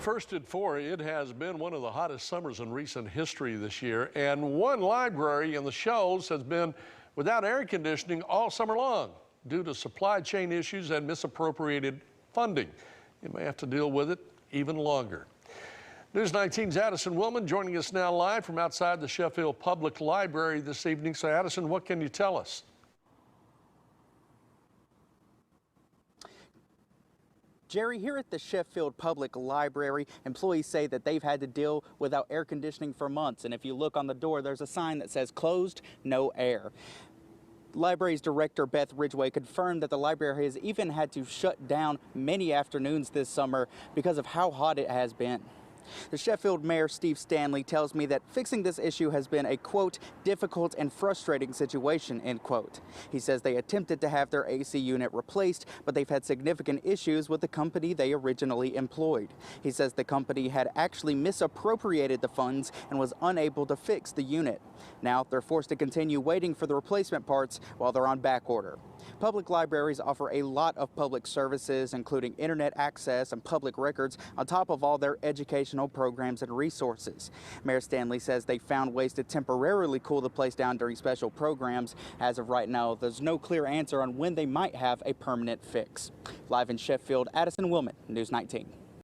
First at 4, it has been one of the hottest summers in recent history this year, and one library in the Shoals has been without air conditioning all summer long due to supply chain issues and misappropriated funding. You may have to deal with it even longer. News 19's Addison Willman joining us now live from outside the Sheffield Public Library this evening. So, Addison, what can you tell us? Jerry, here at the Sheffield Public Library, employees say that they've had to deal without air conditioning for months. And if you look on the door, there's a sign that says closed, no air. Library's director, Beth Ridgway, confirmed that the library has even had to shut down many afternoons this summer because of how hot it has been. The Sheffield Mayor, Steve Stanley, tells me that fixing this issue has been a, quote, difficult and frustrating situation, end quote. He says they attempted to have their AC unit replaced, but they've had significant issues with the company they originally employed. He says the company had actually misappropriated the funds and was unable to fix the unit. Now they're forced to continue waiting for the replacement parts while they're on back order. Public libraries offer a lot of public services, including internet access and public records, on top of all their educational programs and resources. Mayor Stanley says they found ways to temporarily cool the place down during special programs. As of right now, there's no clear answer on when they might have a permanent fix. Live in Sheffield, Addison Willman, News 19.